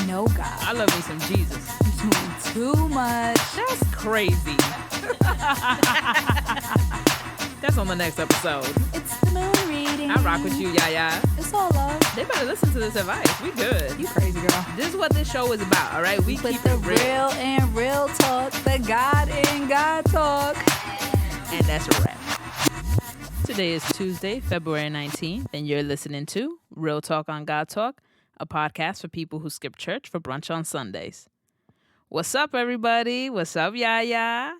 know God. I love me some Jesus. You're doing too much. That's crazy. That's on the next episode. It's the moon reading. I rock with you, YaYa. It's all love. They better listen to this advice. We good. You crazy girl. This is what this show is about, all right? We Put keep the it real. and real talk, the God in Godtalk. And that's a wrap. Today is Tuesday, February 19th, and you're listening to Real Talk on Godtalk, a podcast for people who skip church for brunch on Sundays. What's up, everybody? What's up, YaYa?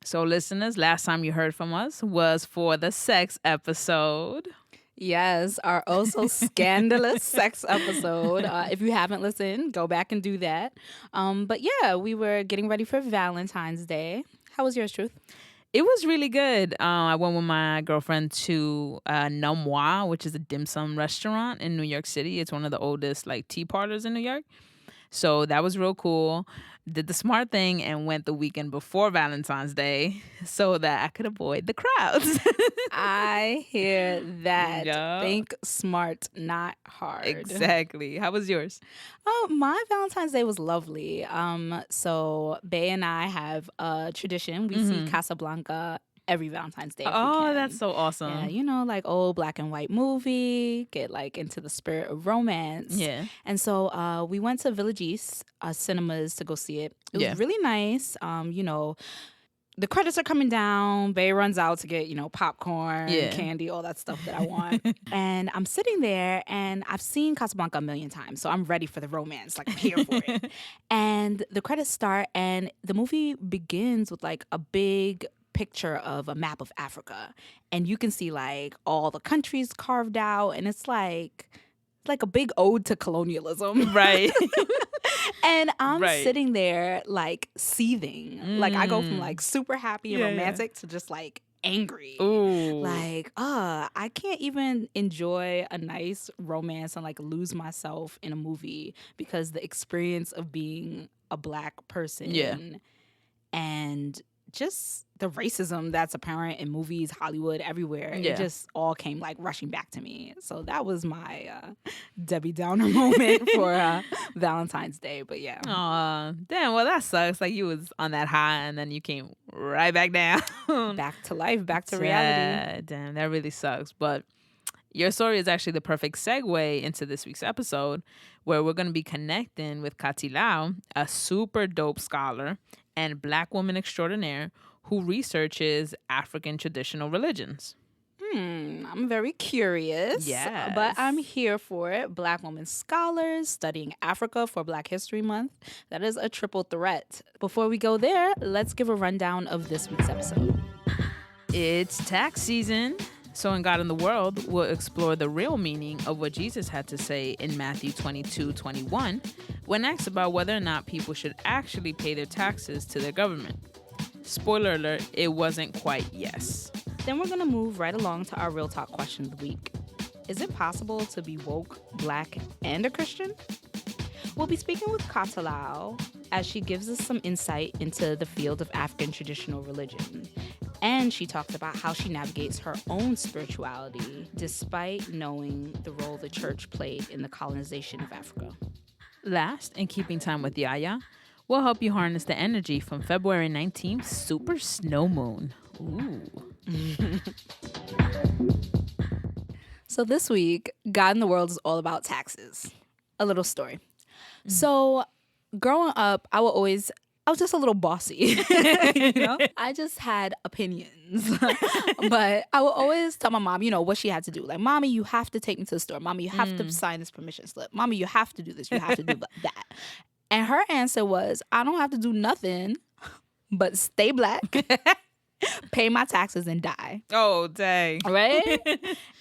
So, listeners, last time you heard from us was for the sex episode. Yes, our also scandalous sex episode. If you haven't listened, go back and do that. But yeah, we were getting ready for Valentine's Day. How was yours, Truth? It was really good. I went with my girlfriend to Namwa, which is a dim sum restaurant in New York City. It's one of the oldest tea parlors in New York. So that was real cool. Did the smart thing and went the weekend before Valentine's Day so that I could avoid the crowds. I hear that. Yeah. Think smart, not hard. Exactly. How was yours? Oh, my Valentine's Day was lovely. So Bae and I have a tradition. We see Casablanca every Valentine's Day. Oh, that's so awesome. Yeah, old black and white movie, get into the spirit of romance. Yeah. And so we went to Village East cinemas to go see it. It was really nice. The credits are coming down. Bae runs out to get, popcorn, candy, all that stuff that I want. And I'm sitting there and I've seen Casablanca a million times. So I'm ready for the romance. I'm here for it. And the credits start and the movie begins with a big picture of a map of Africa. And you can see all the countries carved out. And it's like a big ode to colonialism. Right. And I'm sitting there seething. I go from super happy and romantic to just angry. Ooh. I can't even enjoy a nice romance and lose myself in a movie because the experience of being a black person and just the racism that's apparent in movies, Hollywood, everywhere. It just all came rushing back to me. So that was my Debbie Downer moment for Valentine's Day. But yeah. Aw, damn. Well, that sucks. You was on that high and then you came right back down. Back to life, back to reality. Yeah, damn, that really sucks. But your story is actually the perfect segue into this week's episode, where we're going to be connecting with Katilau, a super dope scholar and black woman extraordinaire who researches African traditional religions. I'm very curious. Yes. But I'm here for it. Black women scholars studying Africa for Black History Month. That is a triple threat. Before we go there, let's give a rundown of this week's episode. It's tax season. So in God in the World, we'll explore the real meaning of what Jesus had to say in Matthew 22:21 when asked about whether or not people should actually pay their taxes to their government. Spoiler alert, it wasn't quite yes. Then we're going to move right along to our Real Talk question of the week. Is it possible to be woke, black, and a Christian? We'll be speaking with Katilau as she gives us some insight into the field of African traditional religion. And she talks about how she navigates her own spirituality despite knowing the role the church played in the colonization of Africa. Last, in keeping time with YaYa, we'll help you harness the energy from February 19th super snow moon. Ooh. So this week, God in the World is all about taxes. A little story. So growing up, I was just a little bossy, I just had opinions. But I would always tell my mom, what she had to do. Mommy, you have to take me to the store. Mommy, you have to sign this permission slip. Mommy, you have to do this. You have to do that. And her answer was, I don't have to do nothing but stay black, pay my taxes, and die. Oh, dang. Right?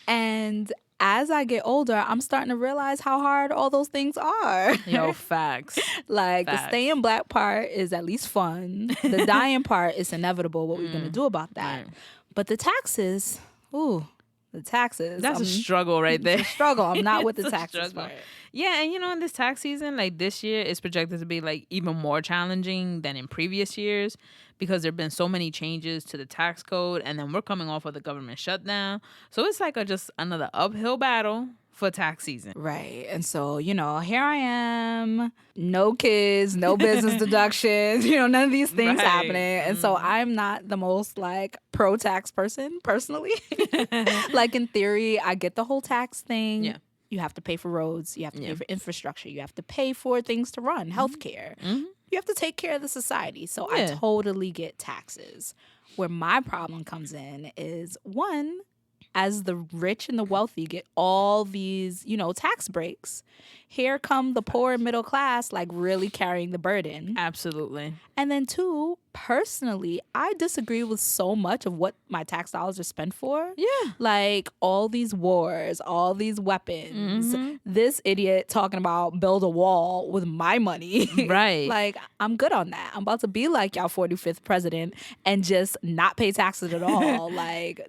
And as I get older, I'm starting to realize how hard all those things are. Yo, facts. The staying black part is at least fun. The dying part is inevitable, what we're going to do about that. Right. But the taxes, the taxes. That's a struggle right there. It's a struggle. I'm not with the taxes part. Yeah, and in this tax season, this year is projected to be even more challenging than in previous years because there have been so many changes to the tax code, and then we're coming off of the government shutdown. So it's just another uphill battle for tax season. Right. And so, here I am, no kids, no business deductions, none of these things happening. And so I'm not the most pro-tax person personally. In theory, I get the whole tax thing. Yeah. You have to pay for roads. You have to pay for infrastructure. You have to pay for things to run, healthcare. You have to take care of the society. So I totally get taxes. Where my problem comes in is, one, as the rich and the wealthy get all these, tax breaks, here come the poor and middle class, really carrying the burden. Absolutely. And then two, personally, I disagree with so much of what my tax dollars are spent for. Yeah. All these wars, all these weapons, this idiot talking about build a wall with my money. Right. I'm good on that. I'm about to be y'all 45th president and just not pay taxes at all.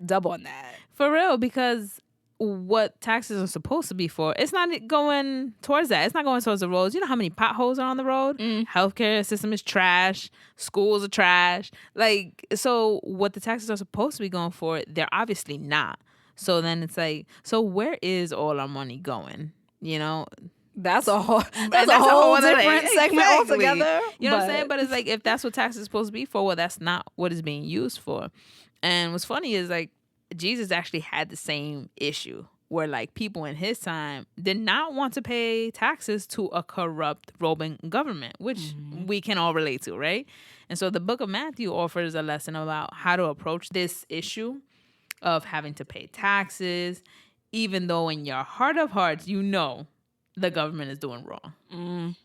Dub on that. For real, because what taxes are supposed to be for, it's not going towards that. It's not going towards the roads. You know how many potholes are on the road? Healthcare system is trash. Schools are trash. So what the taxes are supposed to be going for, they're obviously not. So then it's so where is all our money going? That's a whole different segment altogether. You know what I'm saying? But it's if that's what taxes are supposed to be for, well, that's not what it's being used for. And what's funny is Jesus actually had the same issue where people in his time did not want to pay taxes to a corrupt Roman government, which we can all relate to, right? And so the book of Matthew offers a lesson about how to approach this issue of having to pay taxes, even though in your heart of hearts, the government is doing wrong.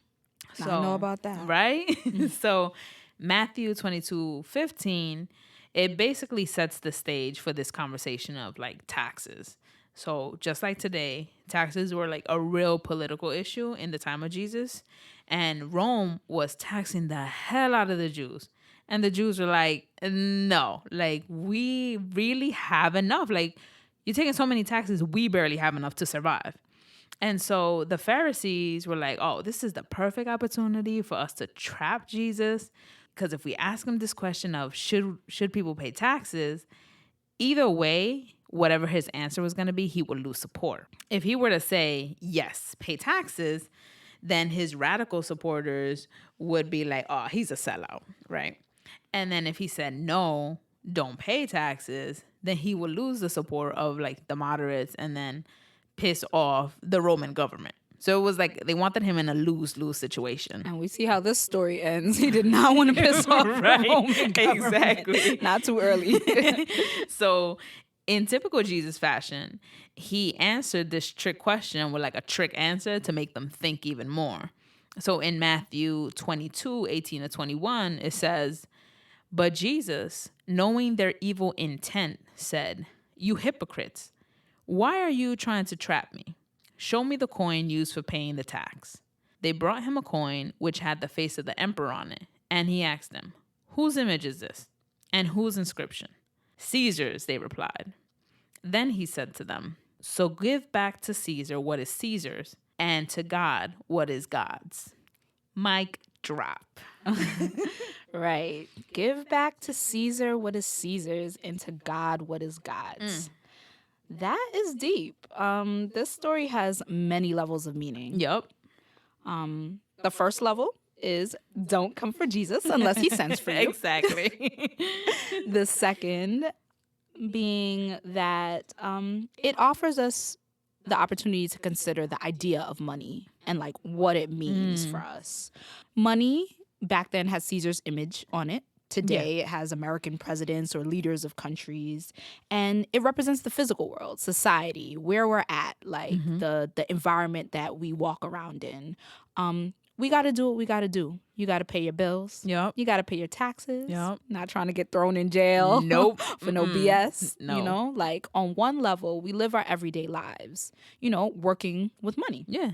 So, I know about that. Right? So Matthew 22:15, it basically sets the stage for this conversation of taxes. So just like today, taxes were a real political issue in the time of Jesus. And Rome was taxing the hell out of the Jews. And the Jews were no, we really have enough. You're taking so many taxes, we barely have enough to survive. And so the Pharisees were oh, this is the perfect opportunity for us to trap Jesus. Because if we ask him this question of should people pay taxes, either way, whatever his answer was going to be, he would lose support. If he were to say, yes, pay taxes, then his radical supporters would be oh, he's a sellout, right? And then if he said, no, don't pay taxes, then he would lose the support of the moderates and then piss off the Roman government. So it was they wanted him in a lose-lose situation. And we see how this story ends. He did not want to piss off the Roman government. Exactly. Not too early. So in typical Jesus fashion, he answered this trick question with a trick answer to make them think even more. So in Matthew 22:18-21, it says, "But Jesus, knowing their evil intent, said, 'You hypocrites, why are you trying to trap me? Show me the coin used for paying the tax.' They brought him a coin which had the face of the emperor on it, and he asked them, 'Whose image is this? And whose inscription?' 'Caesar's,' they replied. Then he said to them, 'So give back to Caesar what is Caesar's, and to God what is God's.'" Mic drop. Right. Give back to Caesar what is Caesar's, and to God what is God's. That is deep. This story has many levels of meaning. Yep. The first level is don't come for Jesus unless he sends for you. Exactly. The second being that it offers us the opportunity to consider the idea of money and what it means for us. Money back then had Caesar's image on it. Today, it has American presidents or leaders of countries, and it represents the physical world, society, where we're at, the environment that we walk around in. We got to do what we got to do. You got to pay your bills. Yep. You got to pay your taxes. Yep. Not trying to get thrown in jail. Nope. For no BS. No. On one level, we live our everyday lives, working with money. Yeah.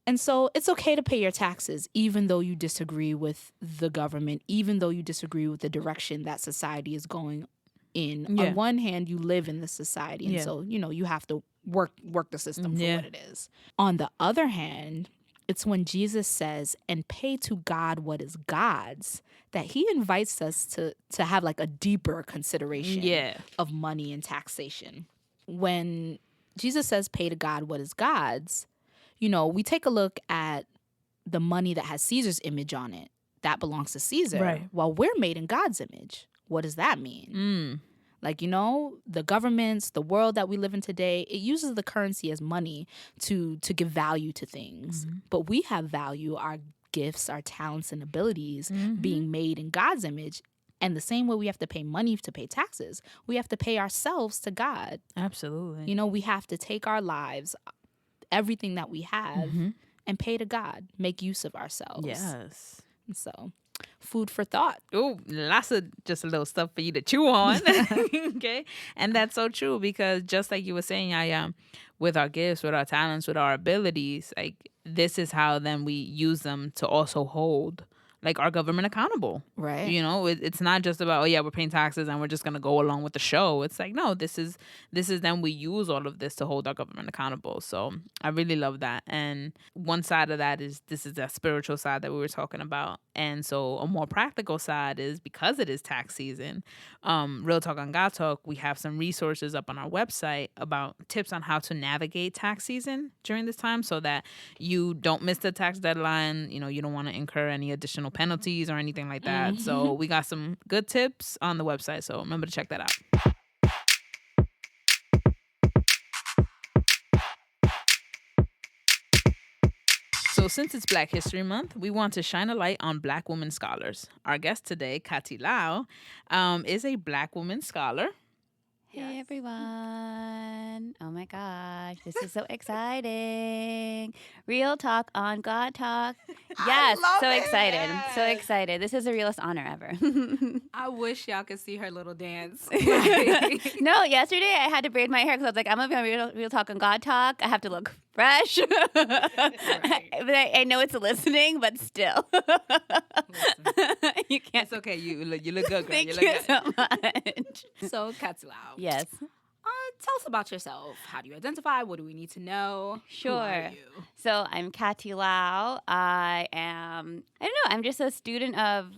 And so it's okay to pay your taxes, even though you disagree with the government, even though you disagree with the direction that society is going in. Yeah. On one hand, you live in this society, and so, you have to work the system for what it is. On the other hand, it's when Jesus says, and pay to God what is God's, that he invites us to have a deeper consideration of money and taxation. When Jesus says, pay to God what is God's. We take a look at the money that has Caesar's image on it. That belongs to Caesar. Right. Well, we're made in God's image. What does that mean? The governments, the world that we live in today, it uses the currency as money to give value to things. But we have value, our gifts, our talents and abilities being made in God's image. And the same way we have to pay money to pay taxes, we have to pay ourselves to God. Absolutely. We have to take our lives, everything that we have, and pay to God, make use of ourselves. Yes. And so, food for thought. Oh, lots of just a little stuff for you to chew on. Okay. And that's so true, because just like you were saying, YaYa, with our gifts, with our talents, with our abilities, like this is how then we use them to also hold like our government accountable. Right. It's not just about, we're paying taxes and we're just going to go along with the show. It's like, no, this is then we use all of this to hold our government accountable. So I really love that. And one side of that is, this is that spiritual side that we were talking about. And so a more practical side is, because it is tax season, Real Talk on God Talk, we have some resources up on our website about tips on how to navigate tax season during this time so that you don't miss the tax deadline. You don't want to incur any additional penalties or anything like that. So we got some good tips on the website. So remember to check that out. So since it's Black History Month, we want to shine a light on Black women scholars. Our guest today, Katilau, is a Black woman scholar. Hey everyone. Oh my gosh, this is so exciting. Real Talk on God Talk. Yes, so excited. Yes. So excited. This is the realest honor ever. I wish y'all could see her little dance. No, yesterday I had to braid my hair because I was like, I'm going to be on Real Talk on God Talk. I have to look fresh. Right. But I know it's listening, but still. You can't. It's okay. You look good, girl. Thank you you look good. so much. So, Katilau. Yes. Tell us about yourself. How do you identify? What do we need to know? Sure. Who are you? So I'm Katilau. I don't know, I'm just a student of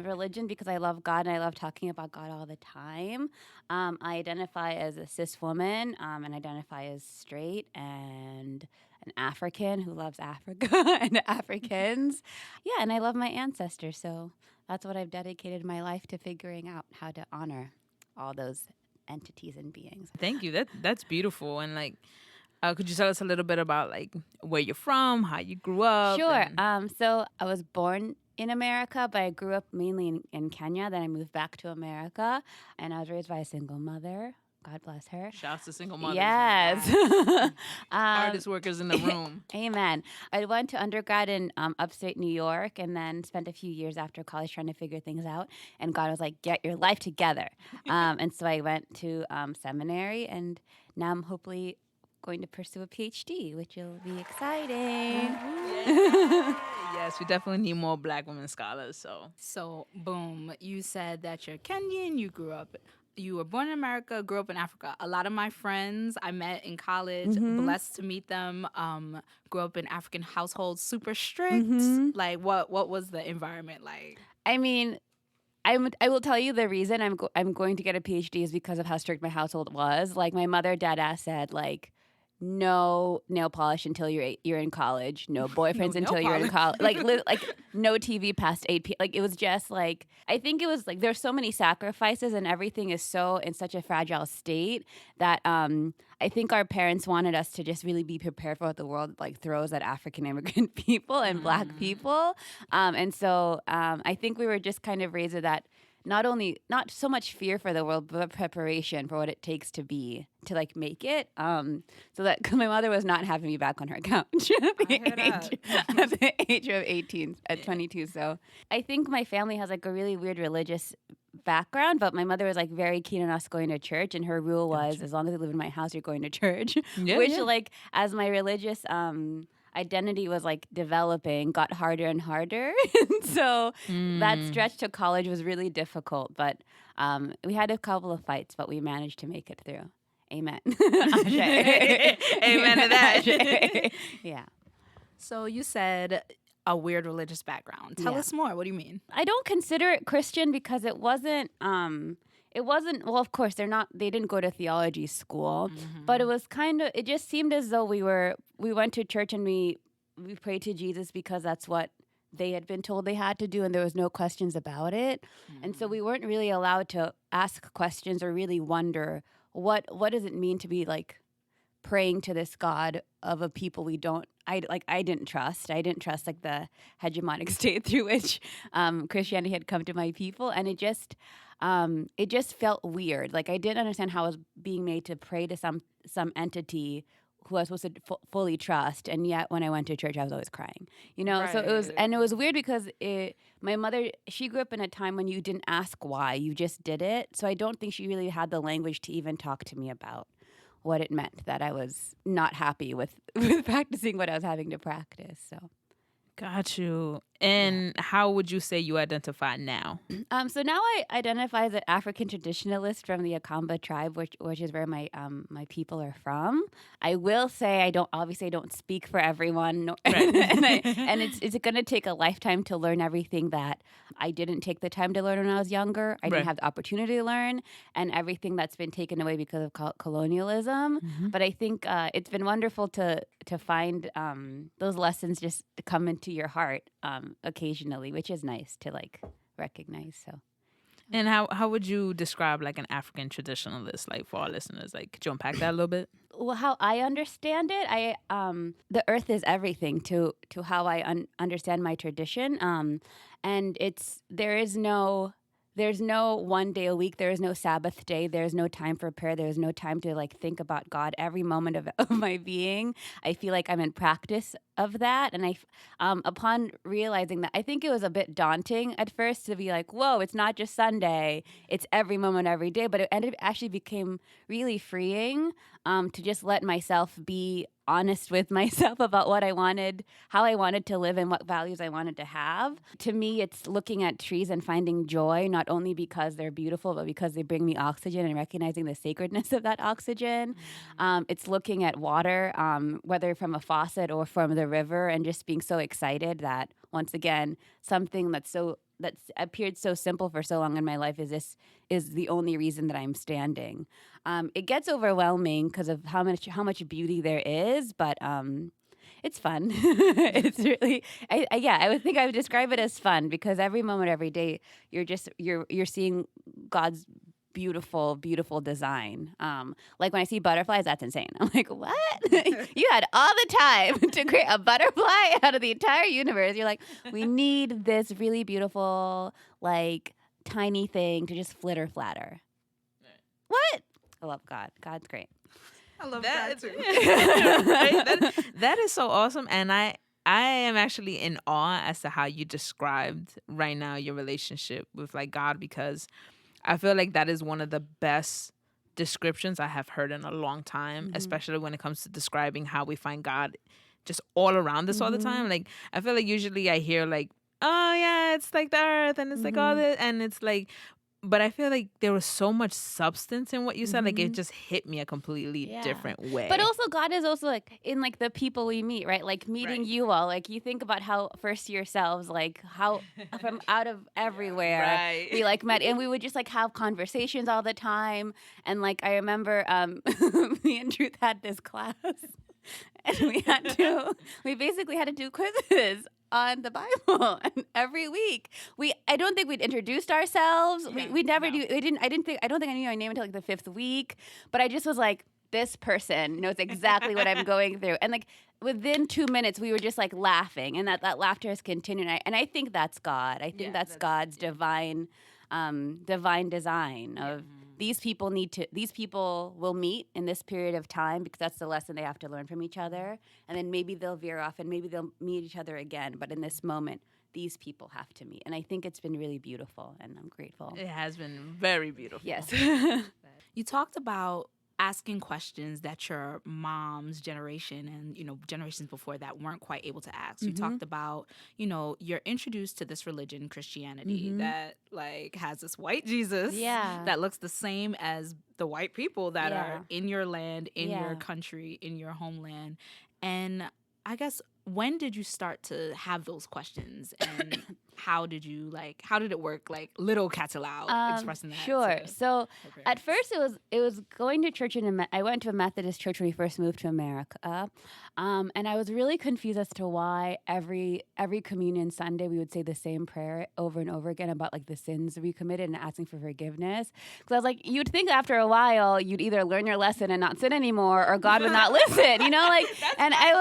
religion because I love God and I love talking about God all the time. I identify as a cis woman and identify as straight and an African who loves Africa and Africans. Yeah, and I love my ancestors. So that's what I've dedicated my life to, figuring out how to honor all those entities and beings. Thank you. That's beautiful. And could you tell us a little bit about where you're from, how you grew up? Sure. So I was born in America, but I grew up mainly in Kenya. Then I moved back to America, and I was raised by a single mother. God bless her. Shouts to single mothers. Yes. Hardest workers in the room. Amen. I went to undergrad in upstate New York and then spent a few years after college trying to figure things out. And God was like, get your life together. And so I went to seminary, and now I'm hopefully going to pursue a PhD, which will be exciting. Yes, we definitely need more Black women scholars. So, boom, you said that you're Kenyan, you were born in America, grew up in Africa. A lot of my friends I met in college, blessed to meet them, grew up in African households, super strict. What was the environment like? I mean, I will tell you the reason I'm going to get a PhD is because of how strict my household was. My mother, dad said, no nail polish until you're in college. No boyfriends until you're in college. No TV past 8 p.m. It was just I think it was there's so many sacrifices and everything is so in such a fragile state that I think our parents wanted us to just really be prepared for what the world throws at African immigrant people and Black people. And so I think we were just kind of raised with that. Not so much fear for the world, but preparation for what it takes to make it. So that cause my mother was not having me back on her couch at the age of 18, at 22. So I think my family has a really weird religious background, but my mother was very keen on us going to church, and her rule was, as long as you live in my house, you're going to church. As my religious identity was developing, got harder and harder. So that stretch to college was really difficult, but we had a couple of fights, but we managed to make it through. Amen. Amen to that. Yeah. So you said a weird religious background. Tell us more. What do you mean? I don't consider it Christian because it wasn't it wasn't, well, of course, they didn't go to theology school, but it was it just seemed as though we went to church and we prayed to Jesus because that's what they had been told they had to do, and there was no questions about it. And so we weren't really allowed to ask questions or really wonder what does it mean to be like praying to this God of a people I didn't trust. I didn't trust like the hegemonic state through which Christianity had come to my people, and it just felt weird. Like I didn't understand how I was being made to pray to some entity who I was supposed to fully trust, and yet when I went to church, I was always crying. Right. So it was weird because my mother, she grew up in a time when you didn't ask why, you just did it. So I don't think she really had the language to even talk to me about what it meant that I was not happy with practicing what I was having to practice. So, got you. And how would you say you identify now? So now I identify as an African traditionalist from the Akamba tribe, which is where my people are from. I will say I don't speak for everyone, and it's going to take a lifetime to learn everything that I didn't take the time to learn when I was younger. I didn't have the opportunity to learn, and everything that's been taken away because of colonialism. But I think it's been wonderful to find those lessons just come into your heart. Occasionally, which is nice to like recognize. So, and how would you describe like an African traditionalist, like for our listeners? Like, could you unpack that a little bit? Well, how I understand it, the earth is everything to how I understand my tradition. And there's no one day a week. There is no Sabbath day. There's no time for prayer. There's no time to like think about God. Every moment of my being, I feel like I'm in practice of that. And upon realizing that, I think it was a bit daunting at first to be like, whoa, it's not just Sunday. It's every moment, every day. But it actually became really freeing to just let myself be honest with myself about what I wanted, how I wanted to live, and what values I wanted to have. To me, it's looking at trees and finding joy, not only because they're beautiful, but because they bring me oxygen and recognizing the sacredness of that oxygen. It's looking at water, whether from a faucet or from the river, and just being so excited that, once again, something that's appeared so simple for so long in my life is the only reason that I'm standing. It gets overwhelming because of how much beauty there is, but it's fun. It's really, I would think I would describe it as fun because every moment, every day, you're seeing God's beautiful, beautiful design. Like when I see butterflies, that's insane. I'm like, what? You had all the time to create a butterfly out of the entire universe. You're like, we need this really beautiful, like, tiny thing to just flitter flatter. What? I love God. God's great. I love that too. Right? That is so awesome. And I am actually in awe as to how you described right now your relationship with like God, because I feel like that is one of the best descriptions I have heard in a long time, especially when it comes to describing how we find God just all around us all the time. Like, I feel like usually I hear like, oh yeah, it's like the earth and it's like all this, and it's like, but I feel like there was so much substance in what you said. Like, it just hit me a completely different way. But also, God is also like in like the people we meet, right? Like meeting you all. Like you think about how first yourselves, like how from out of everywhere we like met, and we would just like have conversations all the time. And like I remember, me and Truth had this class, and we basically had to do quizzes on the Bible, and every week I don't think we'd introduced ourselves. We never do. I don't think I knew my name until like the 5th week, but I just was like, this person knows exactly what I'm going through. And like within 2 minutes we were just like laughing, and that laughter has continued. And I think that's God. I think that's God's divine design of these people will meet in this period of time because that's the lesson they have to learn from each other. And then maybe they'll veer off and maybe they'll meet each other again. But in this moment, these people have to meet. And I think it's been really beautiful, and I'm grateful. It has been very beautiful. Yes. You talked about asking questions that your mom's generation and, generations before that weren't quite able to ask. You talked about, you're introduced to this religion, Christianity, that like has this white Jesus that looks the same as the white people that are in your land, in your country, in your homeland. And I guess, when did you start to have those questions? And how did it work? Like little Katilau expressing that. Sure. So at first it was going to church I went to a Methodist church when we first moved to America. And I was really confused as to why every communion Sunday we would say the same prayer over and over again about like the sins we committed and asking for forgiveness. Because I was like, you'd think after a while you'd either learn your lesson and not sin anymore, or God would not listen, you know, like. And I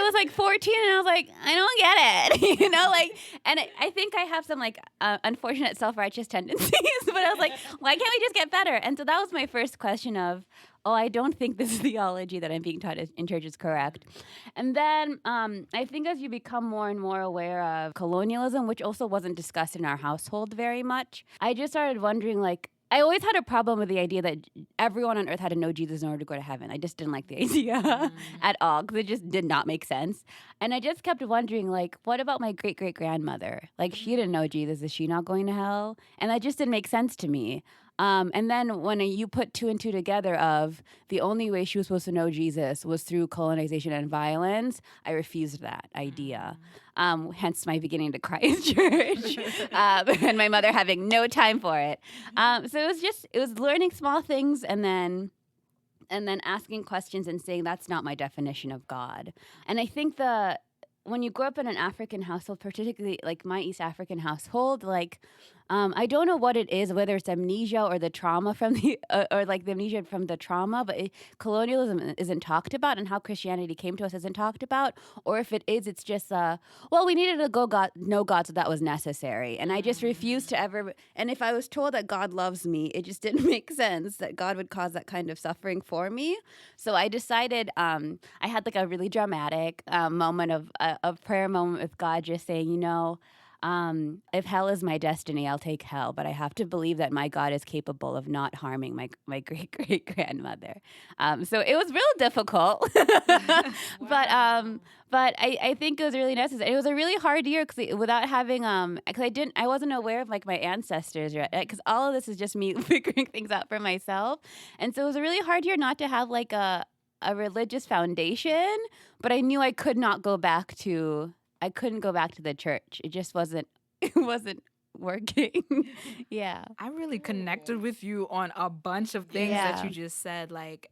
was like 14, and I was like, I don't get it, you know, like. And I think I have some like unfortunate self-righteous tendencies, but I was like, why can't we just get better? And so that was my first question of, I don't think this theology that I'm being taught in church is correct. And then I think as you become more and more aware of colonialism, which also wasn't discussed in our household very much, I just started wondering, like, I always had a problem with the idea that everyone on earth had to know Jesus in order to go to heaven. I just didn't like the idea at all, because it just did not make sense. And I just kept wondering, like, what about my great-great-grandmother? Like, she didn't know Jesus. Is she not going to hell? And that just didn't make sense to me. And then when you put two and two together of the only way she was supposed to know Jesus was through colonization and violence, I refused that idea. Hence my beginning to cry in church, and my mother having no time for it. So it was learning small things and then asking questions and saying that's not my definition of God. And I think when you grow up in an African household, particularly like my East African household, like I don't know what it is, whether it's amnesia or the trauma from or like the amnesia from the trauma, but colonialism isn't talked about, and how Christianity came to us isn't talked about. Or if it is, it's just, we needed to know God, so that was necessary. And I just refused to ever, and if I was told that God loves me, it just didn't make sense that God would cause that kind of suffering for me. So I decided, I had like a really dramatic moment of prayer moment with God, just saying, you know, if hell is my destiny, I'll take hell, but I have to believe that my God is capable of not harming my great-great-grandmother. So it was real difficult, but I think it was really necessary. It was a really hard year because without having because I wasn't aware of like my ancestors, right? Because all of this is just me figuring things out for myself, and so it was a really hard year not to have like a religious foundation. But I knew I couldn't go back to the church. It just wasn't working. Yeah. I really connected with you on a bunch of things that you just said. Like,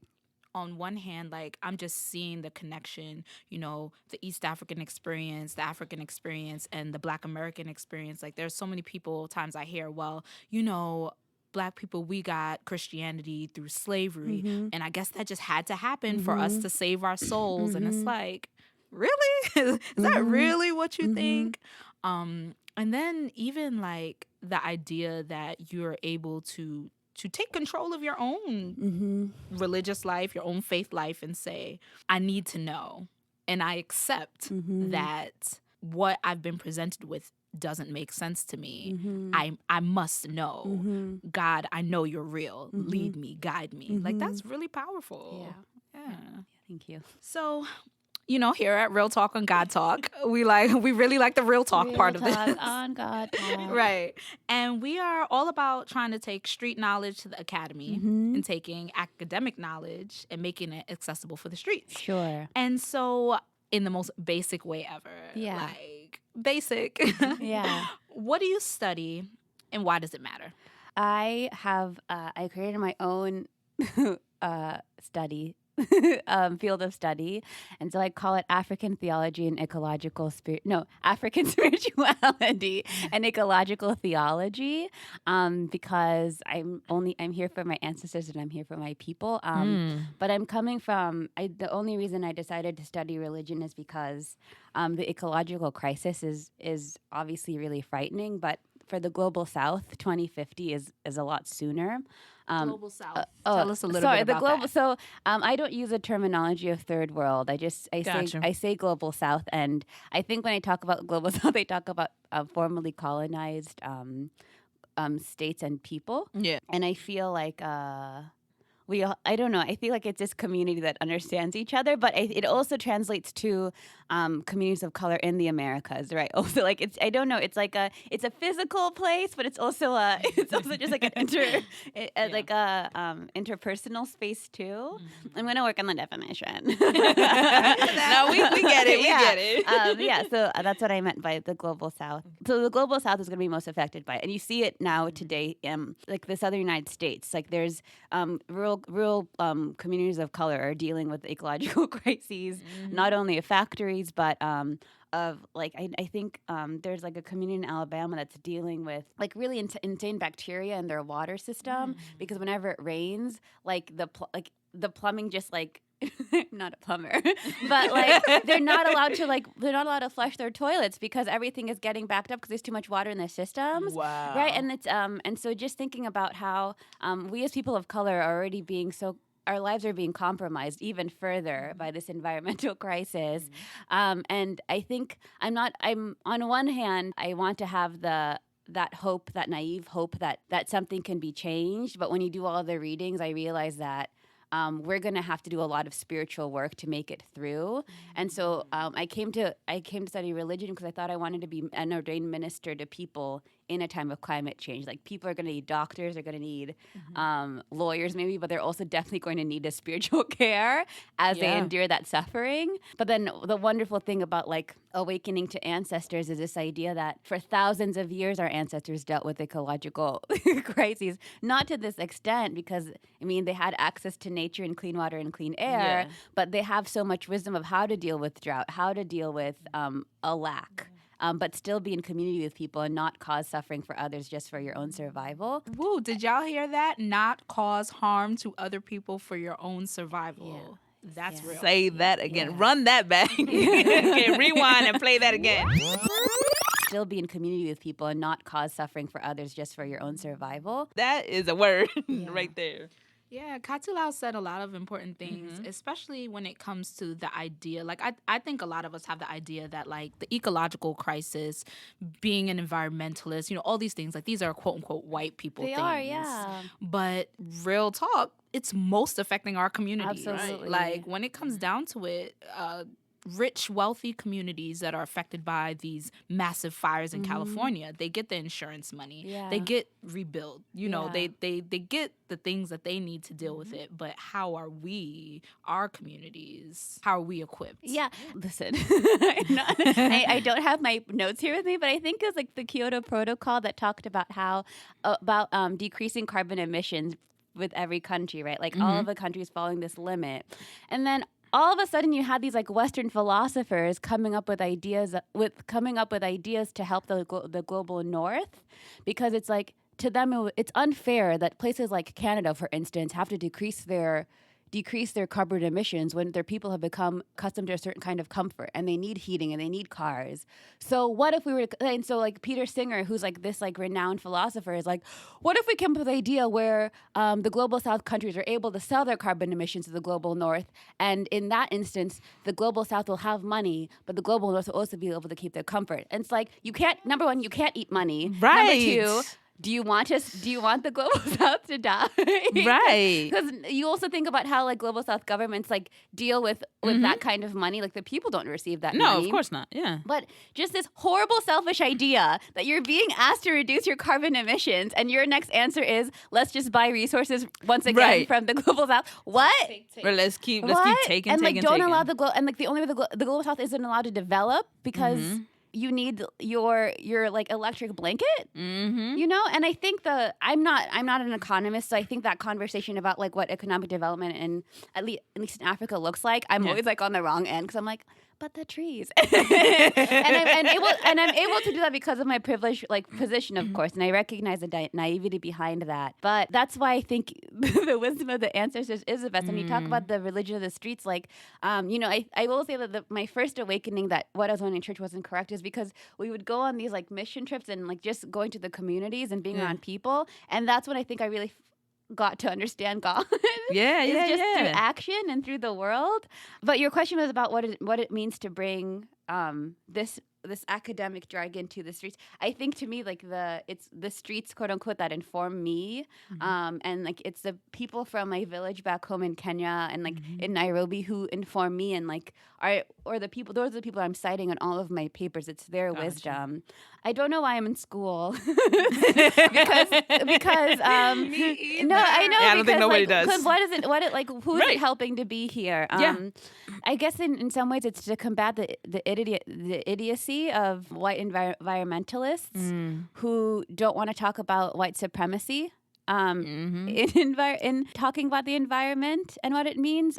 on one hand, like, I'm just seeing the connection, you know, the East African experience, the African experience, and the Black American experience. Like, there's so many times I hear, well, you know, Black people, we got Christianity through slavery. Mm-hmm. And I guess that just had to happen for us to save our souls. Mm-hmm. And it's like, really? Is that really what you think? And then even like the idea that you're able to take control of your own religious life, your own faith life, and say, I need to know. And I accept that what I've been presented with doesn't make sense to me. I must know. God, I know you're real. Lead me, guide me. Like, that's really powerful. Yeah. Thank you. So, you know, here at Real Talk on Godtalk, we really like the real talk part of this. On Godtalk. Right. And we are all about trying to take street knowledge to the academy and taking academic knowledge and making it accessible for the streets. Sure. And so, in the most basic way ever. Yeah. Like, basic. Yeah. What do you study and why does it matter? I created my own field of study, and so I call it African Theology and African Spirituality and Ecological Theology, because I'm here for my ancestors and I'm here for my people. But I'm coming from the only reason I decided to study religion is because the ecological crisis is obviously really frightening, but for the global South, 2050 is a lot sooner. Global South. Tell us a little bit about that. So I don't use the terminology of third world. I say global South, and I think when I talk about global South, I talk about formerly colonized states and people. Yeah. And I feel like I don't know. I feel like it's this community that understands each other, but it also translates to communities of color in the Americas, right? Also, like I don't know. It's a physical place, but it's also just like an interpersonal space too. I'm gonna work on the definition. No, we get it. We get it. So that's what I meant by the global South. So the global South is going to be most affected by it, and you see it now today. Like the Southern United States, like there's rural communities of color are dealing with ecological crises, not only of factories, but of like I think there's like a community in Alabama that's dealing with like really insane bacteria in their water system because whenever it rains, like the plumbing just like not a plumber, but like they're not allowed to flush their toilets because everything is getting backed up because there's too much water in their systems. Wow. Right, and it's and so just thinking about how we as people of color are already being our lives are being compromised even further by this environmental crisis. And I think I'm on one hand, I want to have that hope, that naive hope that something can be changed. But when you do all the readings, I realize that we're going to have to do a lot of spiritual work to make it through. And so I came to study religion because I thought I wanted to be an ordained minister to people in a time of climate change. Like people are going to need doctors, they're going to need lawyers maybe, but they're also definitely going to need a spiritual care as they endure that suffering. But then the wonderful thing about like awakening to ancestors is this idea that for thousands of years our ancestors dealt with ecological crises, not to this extent because I mean they had access to nature and clean water and clean air, but they have so much wisdom of how to deal with drought, how to deal with a lack. But still be in community with people and not cause suffering for others just for your own survival. Woo, did y'all hear that? Not cause harm to other people for your own survival. Yeah. That's real. Say that again. Yeah. Run that back. Okay, rewind and play that again. Still be in community with people and not cause suffering for others just for your own survival. That is a word right there. Yeah, Katilau said a lot of important things, especially when it comes to the idea. Like, I think a lot of us have the idea that, like, the ecological crisis, being an environmentalist, all these things, like, these are quote-unquote white people things. They are, yeah. But real talk, it's most affecting our community. Absolutely. Right? Like, when it comes down to it, rich, wealthy communities that are affected by these massive fires in California, they get the insurance money. Yeah. They get rebuilt. They get the things that they need to deal with it. But how are we, our communities, how are we equipped? Yeah. Listen, I don't have my notes here with me, but I think it was like the Kyoto Protocol that talked about how, decreasing carbon emissions with every country, right? Like all of the countries following this limit. And then all of a sudden you had these like Western philosophers coming up with ideas to help the global north, because it's like to them it's unfair that places like Canada, for instance, have to decrease their carbon emissions when their people have become accustomed to a certain kind of comfort and they need heating and they need cars. So what if we were, and so like Peter Singer, who's like this like renowned philosopher, is like, what if we come up with an idea where the global South countries are able to sell their carbon emissions to the global North, and in that instance, the global South will have money, but the global North will also be able to keep their comfort. And it's like, number one, you can't eat money. Right. Number two, do you want the global South to die? Right. Because you also think about how like global South governments like deal with that kind of money. Like the people don't receive that money. No, of course not. Yeah. But just this horrible selfish idea that you're being asked to reduce your carbon emissions and your next answer is let's just buy resources once again from the global South. What? Or let's keep taking and like don't allow the only way the global South isn't allowed to develop because you need your like electric blanket, and I think I'm not an economist, so I think that conversation about like what economic development in at least in Africa looks like, I'm always like on the wrong end because I'm like, but the trees, and I'm able to do that because of my privileged like position, of course, and I recognize the naivety behind that. But that's why I think the wisdom of the ancestors is the best. When you talk about the religion of the streets, like I will say that my first awakening that what I was learning in church wasn't correct is because we would go on these like mission trips and like just going to the communities and being around people, and that's when I think I really got to understand God. Through action and through the world. But your question was about what it means to bring this academic jargon to the streets. I think to me, like it's the streets, quote unquote, that inform me, and like it's the people from my village back home in Kenya and like in Nairobi who inform me, and like those are the people I'm citing in all of my papers. It's their wisdom. I don't know why I'm in school because Me no, I know. I don't think nobody does. Because who is it helping to be here? I guess in some ways it's to combat the idiocy of white environmentalists who don't want to talk about white supremacy. In talking about the environment and what it means,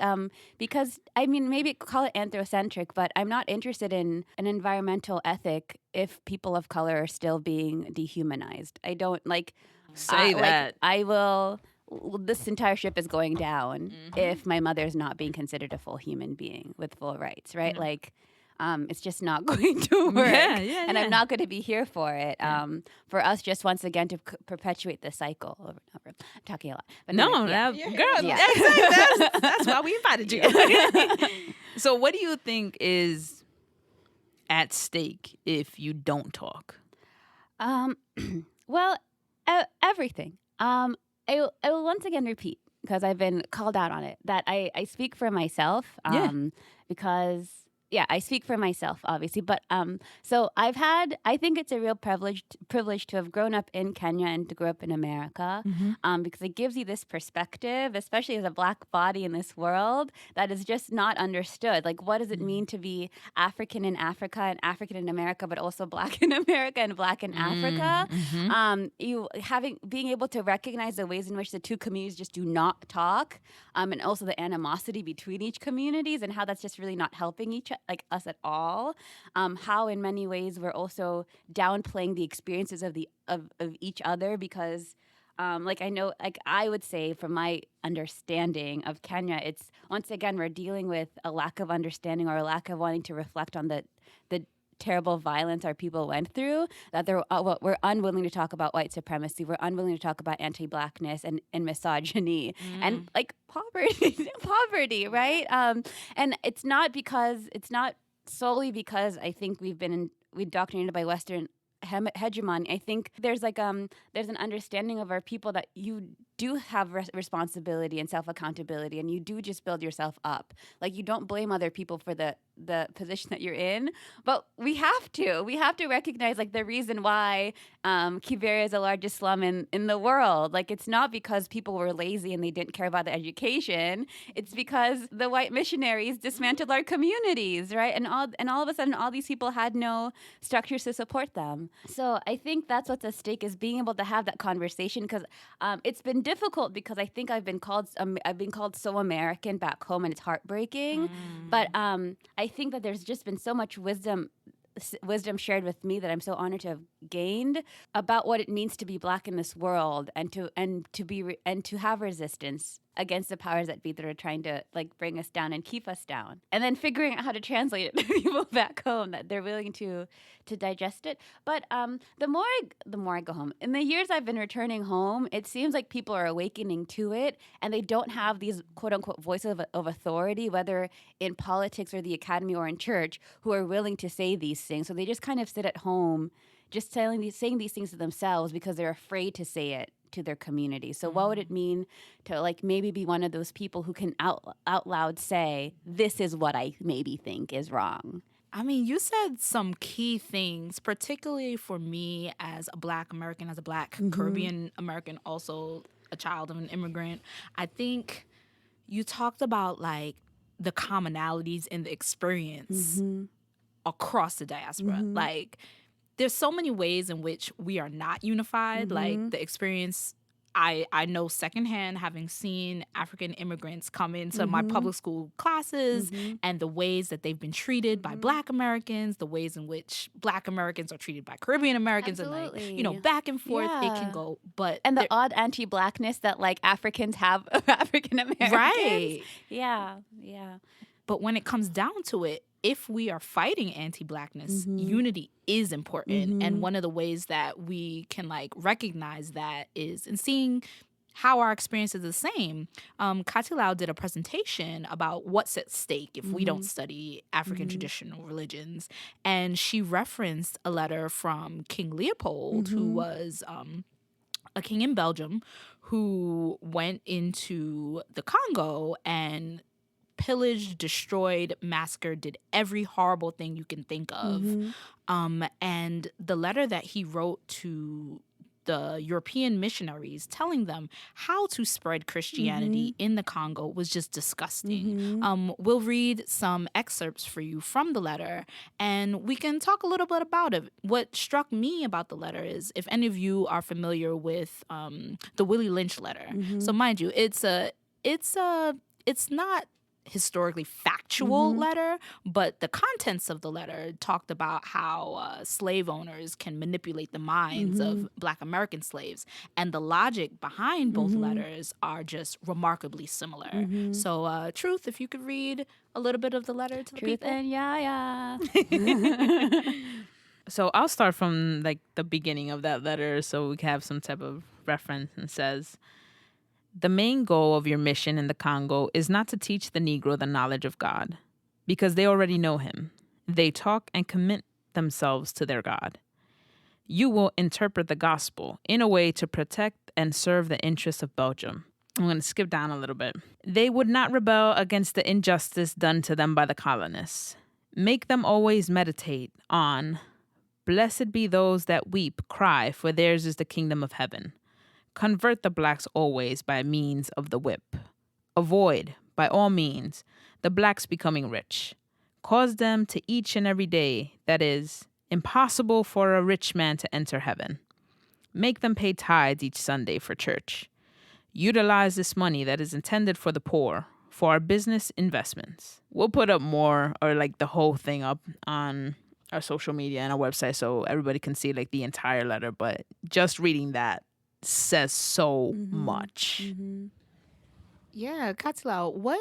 because I mean, maybe call it anthrocentric, but I'm not interested in an environmental ethic if people of color are still being dehumanized. I don't say that. I will. This entire ship is going down if my mother's not being considered a full human being with full rights, right? It's just not going to work. And I'm not going to be here for it. For us, just once again to perpetuate the cycle over and over. I'm talking a lot. But that's why we invited you. So what do you think is at stake if you don't talk? Well, everything. I will once again repeat, because I've been called out on it, that I speak for myself. Because I speak for myself, obviously. But so I think it's a real privilege to have grown up in Kenya and to grow up in America, because it gives you this perspective, especially as a Black body in this world, that is just not understood. Like, what does it mean to be African in Africa and African in America, but also Black in America and Black in Africa? Being able to recognize the ways in which the two communities just do not talk, and also the animosity between each communities and how that's just really not helping us at all. How in many ways we're also downplaying the experiences of each other because I would say from my understanding of Kenya, it's once again we're dealing with a lack of understanding or a lack of wanting to reflect on the terrible violence our people went through, that we're unwilling to talk about white supremacy, we're unwilling to talk about anti-Blackness and misogyny and like poverty, right? And it's not solely because I think we've been indoctrinated by Western hegemony. I think there's an understanding of our people that you do have responsibility and self-accountability, and you do just build yourself up. Like, you don't blame other people for the position that you're in, but we have to recognize like the reason why Kiberia is the largest slum in the world. Like, it's not because people were lazy and they didn't care about the education. It's because the white missionaries dismantled our communities, right? And all of a sudden all these people had no structures to support them. So I think that's what's at stake, is being able to have that conversation, because it's been difficult because I think I've been called so American back home, and it's heartbreaking. But I think that there's just been so much wisdom shared with me that I'm so honored to have gained about what it means to be Black in this world, and to have resistance against the powers that be that are trying to like bring us down and keep us down, and then figuring out how to translate it to people back home that they're willing to digest it. But the more I go home, in the years I've been returning home, it seems like people are awakening to it, and they don't have these quote unquote voices of authority, whether in politics or the academy or in church, who are willing to say these things. So they just kind of sit at home, just saying these things to themselves because they're afraid to say it to their community. So what would it mean to like maybe be one of those people who can out loud say, this is what I maybe think is wrong? I mean, you said some key things, particularly for me as a Black American, as a Black Caribbean American, also a child of an immigrant. I think you talked about like the commonalities in the experience across the diaspora. Like, there's so many ways in which we are not unified. Like, the experience I know secondhand, having seen African immigrants come into my public school classes and the ways that they've been treated by Black Americans, the ways in which Black Americans are treated by Caribbean Americans, and like, back and forth it can go. But the odd anti-Blackness that like Africans have of African Americans. Right. Yeah. But when it comes down to it, if we are fighting anti-Blackness, unity is important. And one of the ways that we can like recognize that is in seeing how our experience is the same. Katilau did a presentation about what's at stake if we don't study African traditional religions. And she referenced a letter from King Leopold, who was a king in Belgium, who went into the Congo and pillaged, destroyed, massacred, did every horrible thing you can think of. And the letter that he wrote to the European missionaries telling them how to spread Christianity in the Congo was just disgusting. We'll read some excerpts for you from the letter, and we can talk a little bit about it. What struck me about the letter is, if any of you are familiar with the Willie Lynch letter, so mind you, it's not historically factual letter, but the contents of the letter talked about how slave owners can manipulate the minds of Black American slaves, and the logic behind both letters are just remarkably similar. So, Truth, if you could read a little bit of the letter to the Truth people. and YaYa. So I'll start from like the beginning of that letter so we can have some type of reference. And says, the main goal of your mission in the Congo is not to teach the Negro the knowledge of God, because they already know him. They talk and commit themselves to their God. You will interpret the gospel in a way to protect and serve the interests of Belgium. I'm going to skip down a little bit. They would not rebel against the injustice done to them by the colonists. Make them always meditate on, blessed be those that weep, cry, for theirs is the kingdom of heaven. Convert the blacks always by means of the whip. Avoid, by all means, the blacks becoming rich. Cause them to each and every day, that is, impossible for a rich man to enter heaven. Make them pay tithes each Sunday for church. Utilize this money that is intended for the poor, for our business investments. We'll put up more, or like the whole thing up on our social media and our website so everybody can see like the entire letter, but just reading that says so much. Yeah, Katilau, what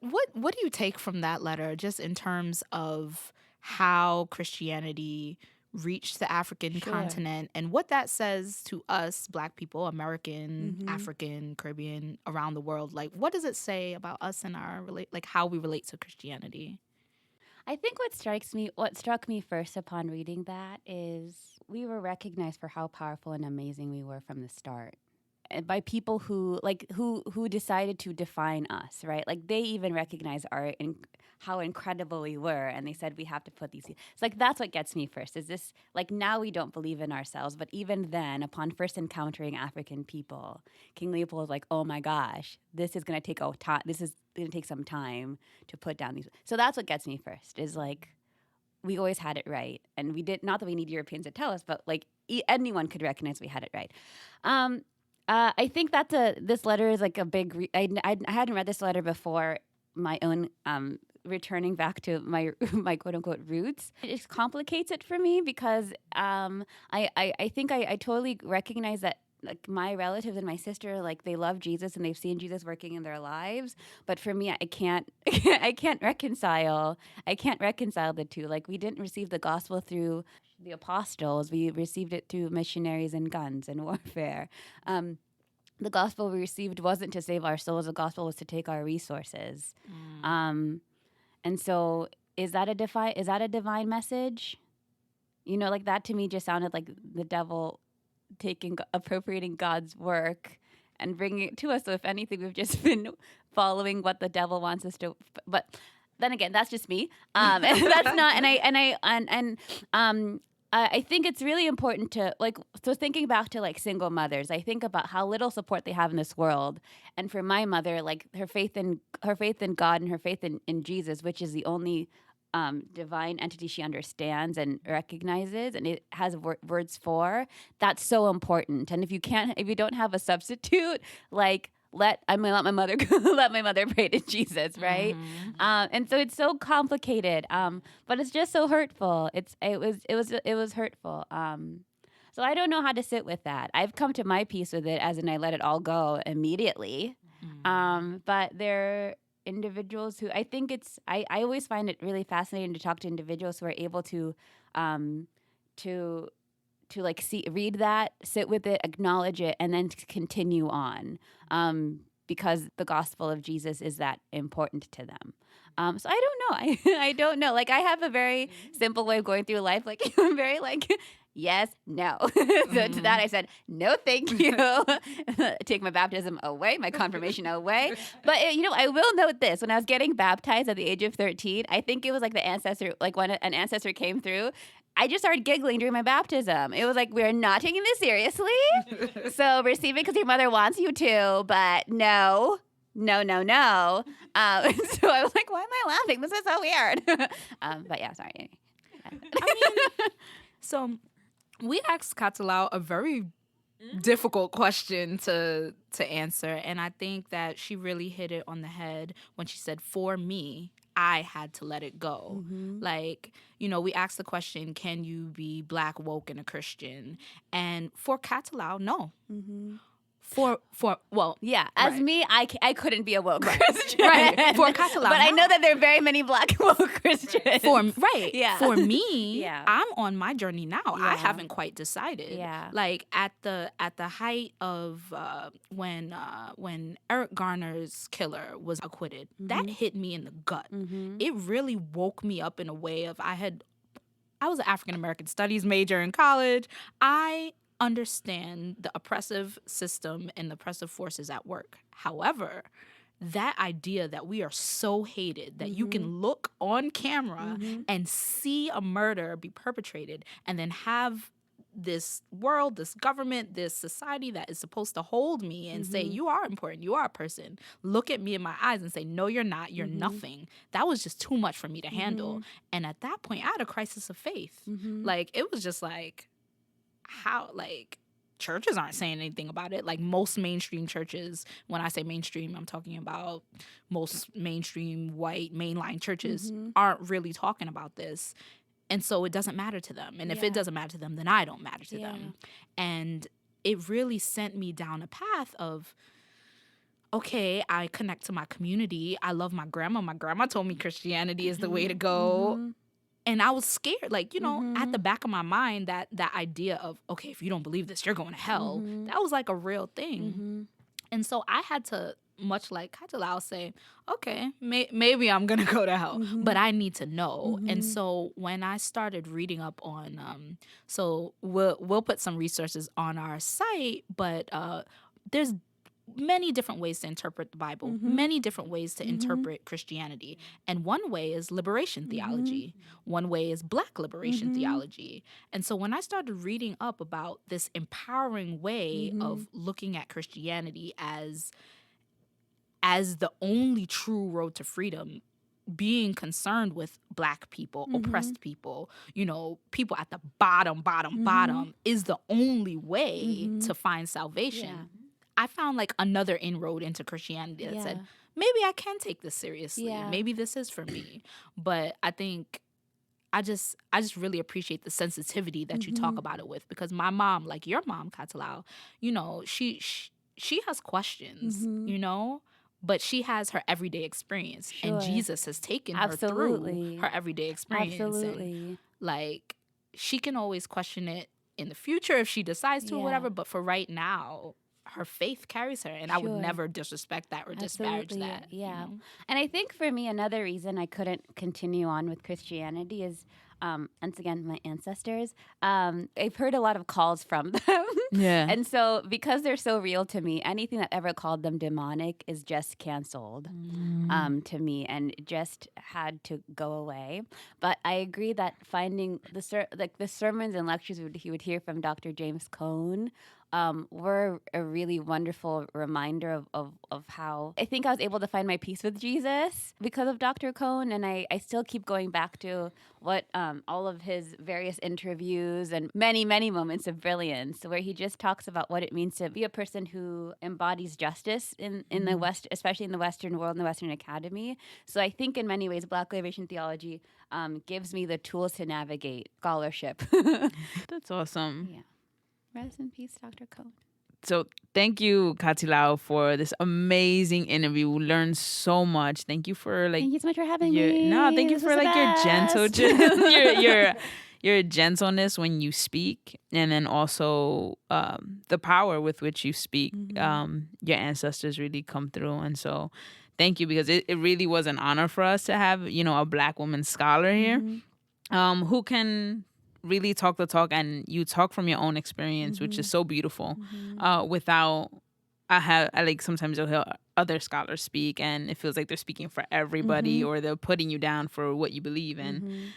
do you take from that letter, just in terms of how Christianity reached the African continent and what that says to us, Black people, American, African, Caribbean, around the world? Like, what does it say about us and our how we relate to Christianity? I think what struck me first upon reading that is we were recognized for how powerful and amazing we were from the start. And by people who decided to define us, right? Like, they even recognized how incredible we were, and they said we have to put these. It's like, that's what gets me first. Is this like, now we don't believe in ourselves, but even then, upon first encountering African people, King Leopold was like, oh my gosh, this is gonna take some time to put down these. So that's what gets me first. Is like, we always had it right, and we did not that we need Europeans to tell us, but like anyone could recognize we had it right. I think that this letter is like a big. I hadn't read this letter before my own returning back to my quote unquote roots. It just complicates it for me because I think I totally recognize that, like, my relatives and my sister, like, they love Jesus and they've seen Jesus working in their lives, but for me, I can't reconcile the two. Like, we didn't receive the gospel through the apostles, we received it through missionaries and guns and warfare. The gospel we received wasn't to save our souls, the gospel was to take our resources. And so is that a divine message? You know, like, that to me just sounded like the devil appropriating God's work and bringing it to us. So if anything, we've just been following what the devil wants us to. But then again, that's just me. And that's not. I think it's really important to, like, so thinking back to, like, single mothers, I think about how little support they have in this world. And for my mother, like, her faith in God and her faith in Jesus, which is the only divine entity she understands and recognizes and it has words for, that's so important. And if you don't have a substitute, like, I'm gonna let my mother let my mother pray to Jesus, right? And so it's so complicated, but it's just so hurtful. It was hurtful. So I don't know how to sit with that. I've come to my peace with it, as in I let it all go immediately. But there are individuals who I think I always find it really fascinating to talk to individuals who are able to to like read that, sit with it, acknowledge it, and then to continue on, because the gospel of Jesus is that important to them. So I don't know. I don't know. Like, I have a very simple way of going through life. Like, I'm very like, yes, no. So to that I said, no, thank you. Take my baptism away, my confirmation away. But, I will note this. When I was getting baptized at the age of 13, I think it was like the ancestor, like when an ancestor came through, I just started giggling during my baptism. It was like, we're not taking this seriously. So receive it because your mother wants you to, but no. So I was like, why am I laughing? This is so weird. But yeah, sorry. I mean, so we asked Katilau a very difficult question to answer, and I think that she really hit it on the head when she said, for me, I had to let it go. Like, we asked the question, can you be Black, woke, and a Christian? And for Katilau, no. As me, I couldn't be a woke Christian. Right. For Katilau, but I know that there are very many Black woke Christians. For me, I'm on my journey now. I haven't quite decided. Yeah. Like at the height of when Eric Garner's killer was acquitted, that hit me in the gut. It really woke me up in a way of I was an African American studies major in college. I understand the oppressive system and the oppressive forces at work. However, that idea that we are so hated that you can look on camera and see a murder be perpetrated and then have this world, this government, this society that is supposed to hold me and say, you are important, you are a person, look at me in my eyes and say, no, you're not, you're nothing. That was just too much for me to handle. And at that point, I had a crisis of faith. Like, it was just like, how, like, churches aren't saying anything about it. Like, most mainstream churches, when I say mainstream, I'm talking about most mainstream white mainline churches aren't really talking about this. And so it doesn't matter to them. And if it doesn't matter to them, then I don't matter to them. And it really sent me down a path of, okay, I connect to my community. I love my grandma. My grandma told me Christianity is the way to go. And I was scared, like, at the back of my mind, that idea of, okay, if you don't believe this, you're going to hell. That was like a real thing. And so I had to, much like Katilau, say, okay, maybe I'm going to go to hell, but I need to know. And so when I started reading up on, so we'll put some resources on our site, but there's many different ways to interpret the Bible, many different ways to interpret Christianity. And one way is liberation theology. One way is Black liberation theology. And so when I started reading up about this empowering way of looking at Christianity as the only true road to freedom, being concerned with Black people, oppressed people, people at the bottom is the only way to find salvation. I found like another inroad into Christianity that said, maybe I can take this seriously. Maybe this is for me. But I think I just really appreciate the sensitivity that you talk about it with, because my mom, like your mom, Katilau, she has questions, but she has her everyday experience, and Jesus has taken her through her everyday experience. And, like, she can always question it in the future if she decides to or whatever, but for right now, her faith carries her, and I would never disrespect that or disparage that. And I think for me, another reason I couldn't continue on with Christianity is, once again, my ancestors. I've heard a lot of calls from them. And so because they're so real to me, anything that ever called them demonic is just canceled to me, and it just had to go away. But I agree that finding the sermons and lectures he would hear from Dr. James Cone were a really wonderful reminder of how I think I was able to find my peace with Jesus because of Dr. Cone. And I still keep going back to what all of his various interviews and many, many moments of brilliance where he just talks about what it means to be a person who embodies justice in the West, especially in the Western world and the Western academy. So I think in many ways, Black liberation theology gives me the tools to navigate scholarship. That's awesome. Yeah. Rest in peace, Dr. Cone. So thank you, Katilau, for this amazing interview. We learned so much. Thank you for Thank you so much for having me. No, thank you for your gentle, your gentleness when you speak, and then also the power with which you speak. Your ancestors really come through. And so thank you, because it really was an honor for us to have, a Black woman scholar here who can really talk the talk, and you talk from your own experience, which is so beautiful. Without, I like sometimes you'll hear other scholars speak and it feels like they're speaking for everybody or they're putting you down for what you believe in.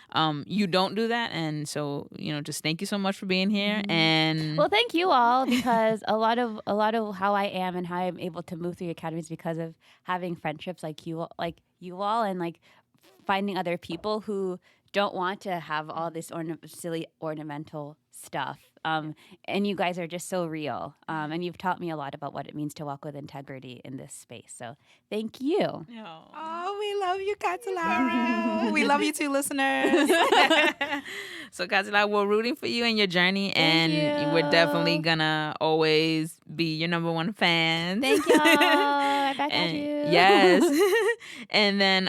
You don't do that. And so, just thank you so much for being here. And well, thank you all, because a lot of how I am and how I'm able to move through academies because of having friendships like you all, and like finding other people who don't want to have all this silly ornamental stuff. And you guys are just so real. And you've taught me a lot about what it means to walk with integrity in this space. So thank you. Oh, we love you, Katilau. We love you too, listeners. So, Katilau, we're rooting for you in your journey. And we're definitely going to always be your number one fan. Thank y'all. I back at you. Yes. And then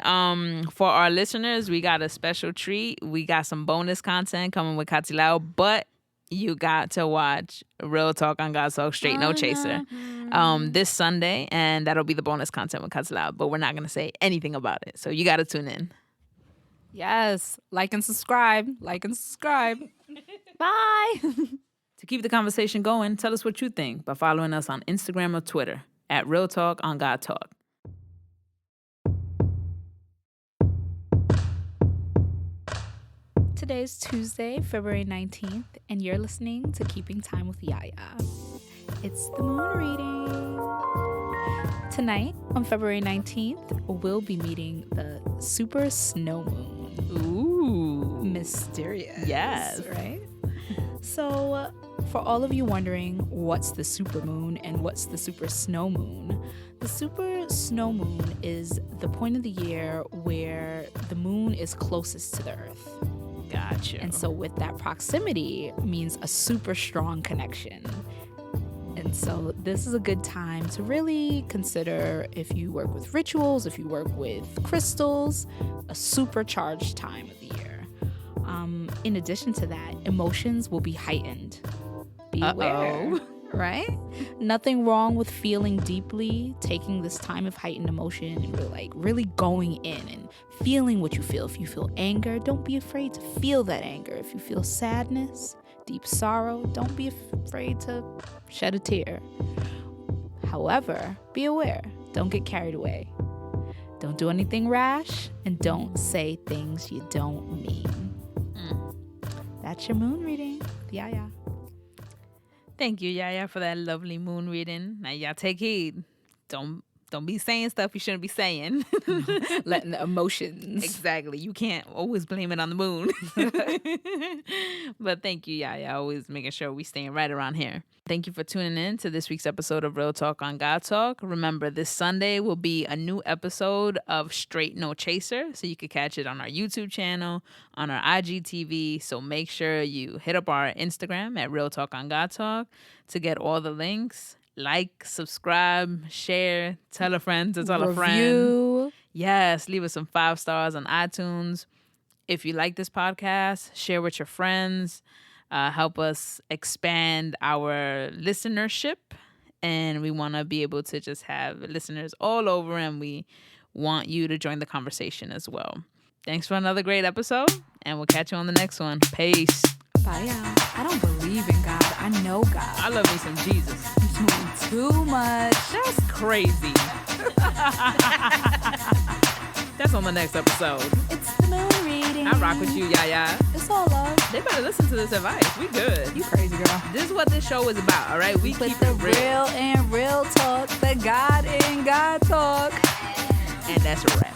for our listeners, we got a special treat. We got some bonus content coming with Katilau, but you got to watch Real Talk on Godtalk, Straight No Chaser, this Sunday, and that'll be the bonus content with Katilau, but we're not going to say anything about it, so you got to tune in. Yes, like and subscribe. Bye. To keep the conversation going, tell us what you think by following us on Instagram or Twitter at Real Talk on Godtalk. Today's Tuesday, February 19th, and you're listening to Keeping Time with YaYa. It's the moon reading. Tonight, on February 19th, we'll be meeting the super snow moon. Ooh. Mysterious. Yes. Right? So, for all of you wondering what's the super moon and what's the super snow moon, the super snow moon is the point of the year where the moon is closest to the earth. Gotcha. And so with that proximity means a super strong connection. And so this is a good time to really consider, if you work with rituals, if you work with crystals, a supercharged time of the year. In addition to that, emotions will be heightened. Be aware, right? Nothing wrong with feeling deeply, taking this time of heightened emotion and really going in and feeling what you feel. If you feel anger, don't be afraid to feel that anger. If you feel sadness, deep sorrow, don't be afraid to shed a tear. However, be aware. Don't get carried away. Don't do anything rash, and don't say things you don't mean. That's your moon reading. YaYa. Thank you, YaYa, for that lovely moon reading. Now, y'all take heed. Don't be saying stuff you shouldn't be saying. Letting the emotions. Exactly. You can't always blame it on the moon. But thank you, YaYa. Always making sure we staying right around here. Thank you for tuning in to this week's episode of Real Talk on Godtalk. Remember, this Sunday will be a new episode of Straight No Chaser. So you can catch it on our YouTube channel, on our IGTV. So make sure you hit up our Instagram at Real Talk on Godtalk to get all the links. Like, subscribe, share, tell a friend to tell a friend. Yes, leave us some 5 stars on iTunes. If you like this podcast, share with your friends. Help us expand our listenership. And we want to be able to just have listeners all over, and we want you to join the conversation as well. Thanks for another great episode, and we'll catch you on the next one. Peace. Bye, y'all. I don't believe in God. I know God. I love me some Jesus. You're doing too much. That's crazy. That's on the next episode. It's the moon reading. I rock with you, YaYa. It's all love. They better listen to this advice. We good. You crazy, girl. This is what this show is about, all right? We keep the it real. And real talk, the God in God talk. And that's a wrap.